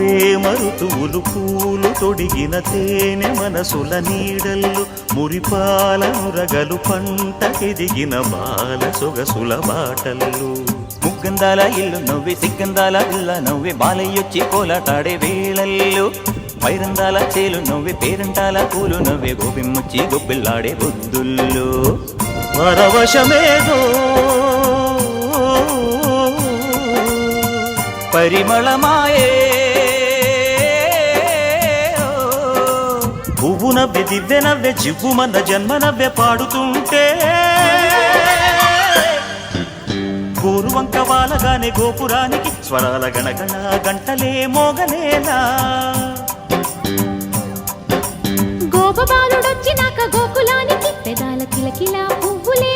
ప్రేమ ఋతువులు పూలు తొడిగిన తేనె మనసుల నీడల్లు మురిపాల నురగలు పంటకెదిగిన బాల సొగసుల బాటల్లు ముగ్గందాల ఇల్లు నవ్వి సిగ్గందాల ఇల్ల నవ్వి బాలయ్యొచ్చి కోలాటాడే వేళల్లో పైరందాల చేలు నవ్వి పేరంటాల పూలు నవ్వే గోపిమ్ముచ్చి గొబ్బిల్లాడే బుద్ధుల్లో పరవశమేదో పరిమళమాయే పువ్వు నవ్వె దివ్వె నవ్వె జివ్వుమన్న జన్మ నవ్వె పాడుతుంటే గోరువంక వాలగానే గోపురానికి స్వరాల గణగణ గంటలే మోగనేలా గోపబాలుడొచ్చినాక గోకులానికి పెదాల కిలకిలా పువ్వులే